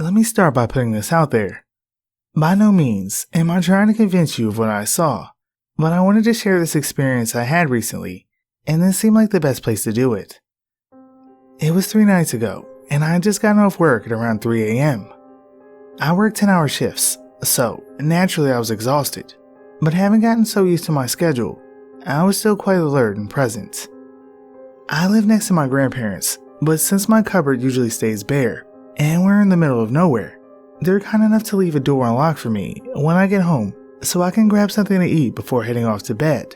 let me start by putting this out there. By no means am I trying to convince you of what I saw, but I wanted to share this experience I had recently, and this seemed like the best place to do it. It was 3 nights ago, and I had just gotten off work at around 3 a.m. I worked 10-hour shifts, so naturally I was exhausted, but having gotten so used to my schedule, I was still quite alert and present. I live next to my grandparents, but since my cupboard usually stays bare, and we're in the middle of nowhere, they're kind enough to leave a door unlocked for me when I get home so I can grab something to eat before heading off to bed.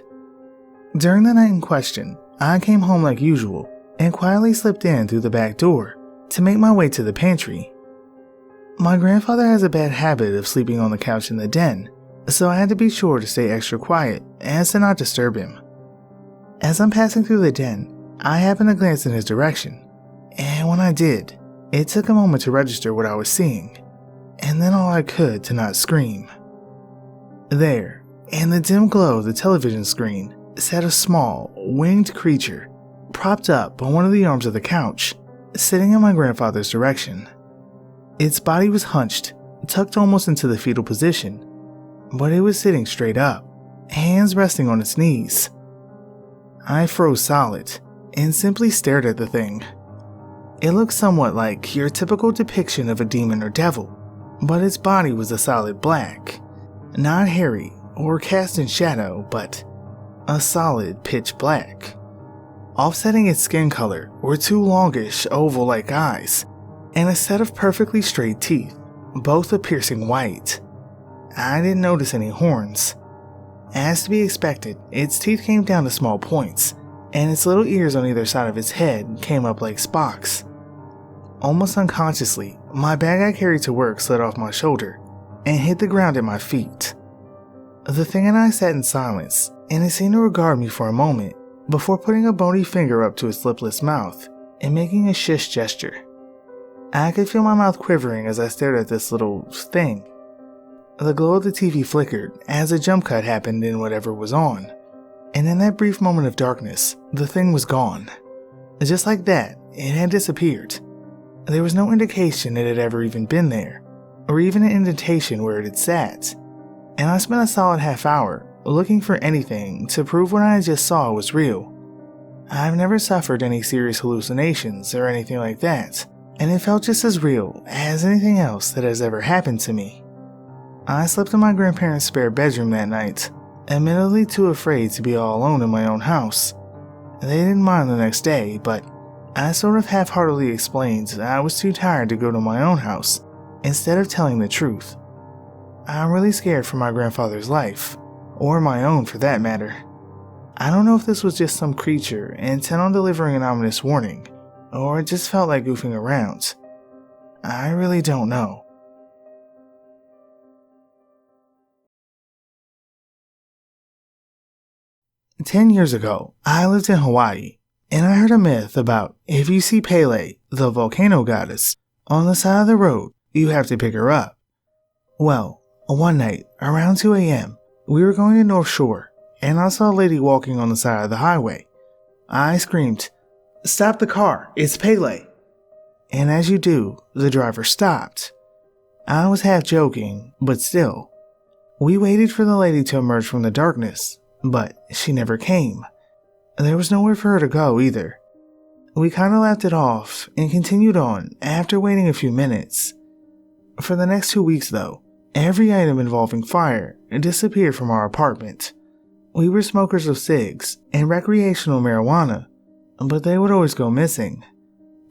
During the night in question, I came home like usual and quietly slipped in through the back door to make my way to the pantry. My grandfather has a bad habit of sleeping on the couch in the den, so I had to be sure to stay extra quiet as to not disturb him. As I'm passing through the den, I happened to glance in his direction, and when I did, it took a moment to register what I was seeing, and then all I could to not scream. There, in the dim glow of the television screen, sat a small, winged creature, propped up on one of the arms of the couch, sitting in my grandfather's direction. Its body was hunched, tucked almost into the fetal position, but it was sitting straight up, hands resting on its knees. I froze solid and simply stared at the thing. It looked somewhat like your typical depiction of a demon or devil, but its body was a solid black, not hairy or cast in shadow, but a solid pitch black. Offsetting its skin color were 2 longish, oval-like eyes and a set of perfectly straight teeth, both a piercing white. I didn't notice any horns. As to be expected, its teeth came down to small points, and its little ears on either side of its head came up like spokes. Almost unconsciously, my bag I carried to work slid off my shoulder and hit the ground at my feet. The thing and I sat in silence, and it seemed to regard me for a moment before putting a bony finger up to its lipless mouth and making a shish gesture. I could feel my mouth quivering as I stared at this little thing. The glow of the TV flickered as a jump cut happened in whatever was on, and in that brief moment of darkness, the thing was gone. Just like that, it had disappeared. There was no indication it had ever even been there, or even an indentation where it had sat, and I spent a solid half hour looking for anything to prove what I just saw was real. I've never suffered any serious hallucinations or anything like that, and it felt just as real as anything else that has ever happened to me. I slept in my grandparents' spare bedroom that night, admittedly too afraid to be all alone in my own house. They didn't mind the next day, but I sort of half-heartedly explained I was too tired to go to my own house, instead of telling the truth. I'm really scared for my grandfather's life, or my own for that matter. I don't know if this was just some creature intent on delivering an ominous warning, or it just felt like goofing around. I really don't know. "10 years ago, I lived in Hawaii, and I heard a myth about if you see Pele, the volcano goddess, on the side of the road, you have to pick her up. Well, one night, around 2 a.m., we were going to North Shore, and I saw a lady walking on the side of the highway. I screamed, 'Stop the car, it's Pele!' And as you do, the driver stopped. I was half joking, but still. We waited for the lady to emerge from the darkness, but she never came. There was nowhere for her to go either. We kinda laughed it off and continued on after waiting a few minutes. For the next 2 weeks though, every item involving fire disappeared from our apartment. We were smokers of cigs and recreational marijuana, but they would always go missing.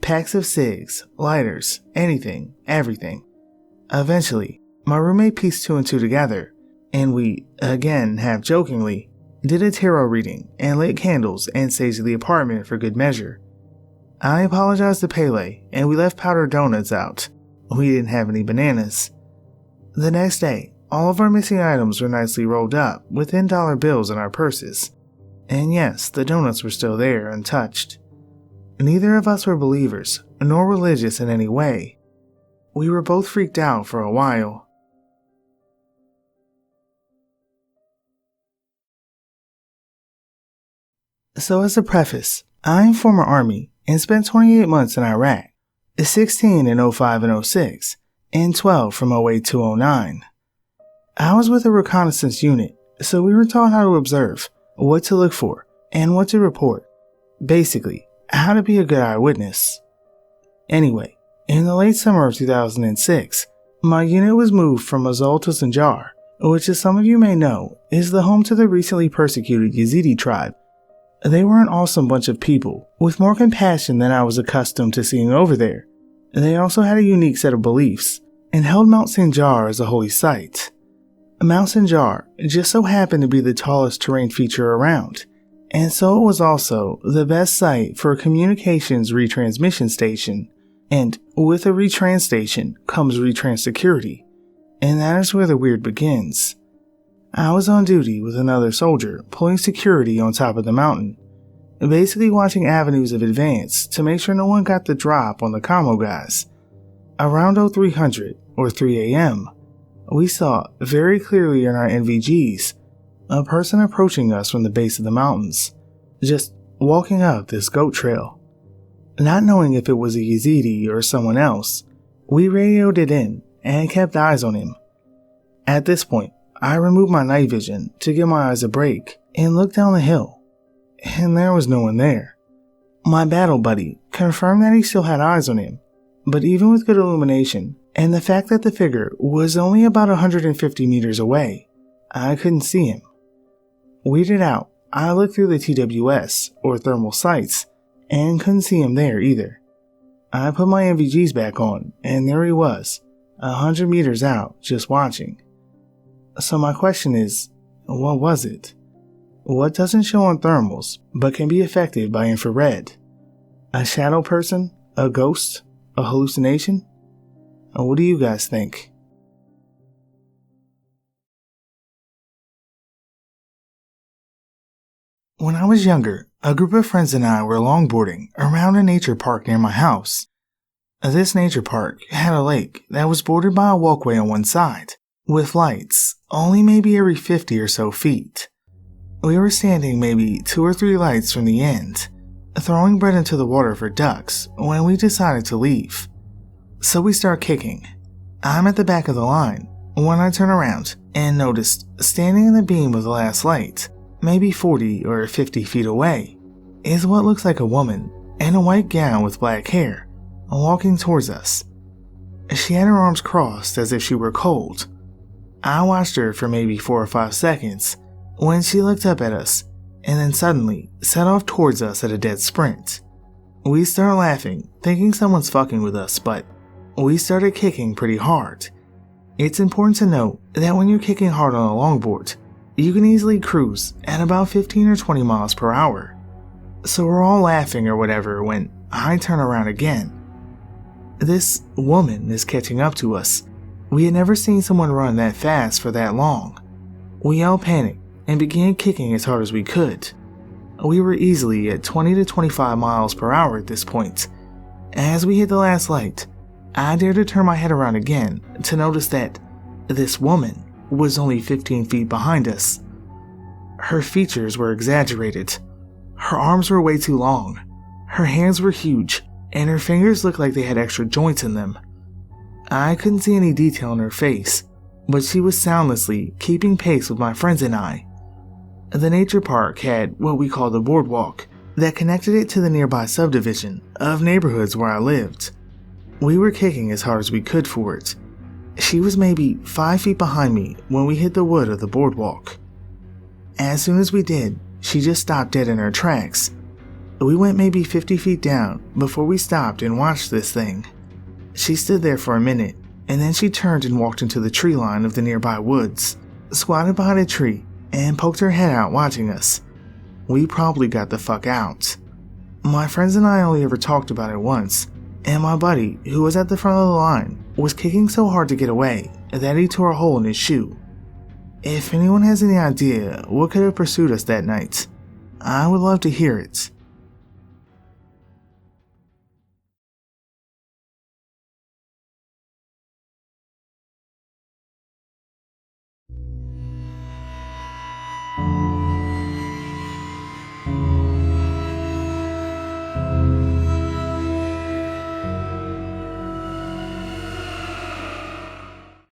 Packs of cigs, lighters, anything, everything. Eventually, my roommate pieced 2 and 2 together, and we, again half jokingly, did a tarot reading and lit candles and staged the apartment for good measure. I apologized to Pele, and we left powdered donuts out. We didn't have any bananas. The next day, all of our missing items were nicely rolled up within dollar bills in our purses. And yes, the donuts were still there, untouched. Neither of us were believers, nor religious in any way. We were both freaked out for a while. So as a preface, I am former Army and spent 28 months in Iraq, 16 in 05 and 06, and 12 from '08 to '09. I was with a reconnaissance unit, so we were taught how to observe, what to look for, and what to report. Basically, how to be a good eyewitness. Anyway, in the late summer of 2006, my unit was moved from Mosul to Sinjar, which, as some of you may know, is the home to the recently persecuted Yazidi tribe. They were an awesome bunch of people, with more compassion than I was accustomed to seeing over there. They also had a unique set of beliefs, and held Mount Sinjar as a holy site. Mount Sinjar just so happened to be the tallest terrain feature around, and so it was also the best site for a communications retransmission station, and with a retrans station comes retrans security, and that is where the weird begins. I was on duty with another soldier pulling security on top of the mountain, basically watching avenues of advance to make sure no one got the drop on the commo guys. Around 0300 or 3 a.m., we saw very clearly in our NVGs a person approaching us from the base of the mountains, just walking up this goat trail. Not knowing if it was a Yazidi or someone else, we radioed it in and kept eyes on him. At this point, I removed my night vision to give my eyes a break and looked down the hill, and there was no one there. My battle buddy confirmed that he still had eyes on him, but even with good illumination and the fact that the figure was only about 150 meters away, I couldn't see him. Weirded out, I looked through the TWS, or thermal sights, and couldn't see him there either. I put my NVGs back on, and there he was, 100 meters out, just watching. So my question is, what was it? What doesn't show on thermals, but can be affected by infrared? A shadow person? A ghost? A hallucination? What do you guys think? When I was younger, a group of friends and I were longboarding around a nature park near my house. This nature park had a lake that was bordered by a walkway on one side, with lights only maybe every 50 or so feet. We were standing maybe 2 or 3 lights from the end, throwing bread into the water for ducks when we decided to leave. So we start kicking. I'm at the back of the line when I turn around and noticed, standing in the beam of the last light, maybe 40 or 50 feet away, is what looks like a woman in a white gown with black hair, walking towards us. She had her arms crossed as if she were cold. I watched her for maybe 4 or 5 seconds when she looked up at us and then suddenly set off towards us at a dead sprint. We started laughing, thinking someone's fucking with us, but we started kicking pretty hard. It's important to note that when you're kicking hard on a longboard, you can easily cruise at about 15 or 20 miles per hour. So we're all laughing or whatever when I turn around again. This woman is catching up to us. We had never seen someone run that fast for that long. We all panicked and began kicking as hard as we could. We were easily at 20 to 25 miles per hour at this point. As we hit the last light, I dared to turn my head around again to notice that this woman was only 15 feet behind us. Her features were exaggerated. Her arms were way too long. Her hands were huge, and her fingers looked like they had extra joints in them. I couldn't see any detail in her face, but she was soundlessly keeping pace with my friends and I. The nature park had what we called a boardwalk that connected it to the nearby subdivision of neighborhoods where I lived. We were kicking as hard as we could for it. She was maybe 5 feet behind me when we hit the wood of the boardwalk. As soon as we did, she just stopped dead in her tracks. We went maybe 50 feet down before we stopped and watched this thing. She stood there for a minute, and then she turned and walked into the tree line of the nearby woods, squatted behind a tree, and poked her head out watching us. We probably got the fuck out. My friends and I only ever talked about it once, and my buddy, who was at the front of the line, was kicking so hard to get away that he tore a hole in his shoe. If anyone has any idea what could have pursued us that night, I would love to hear it.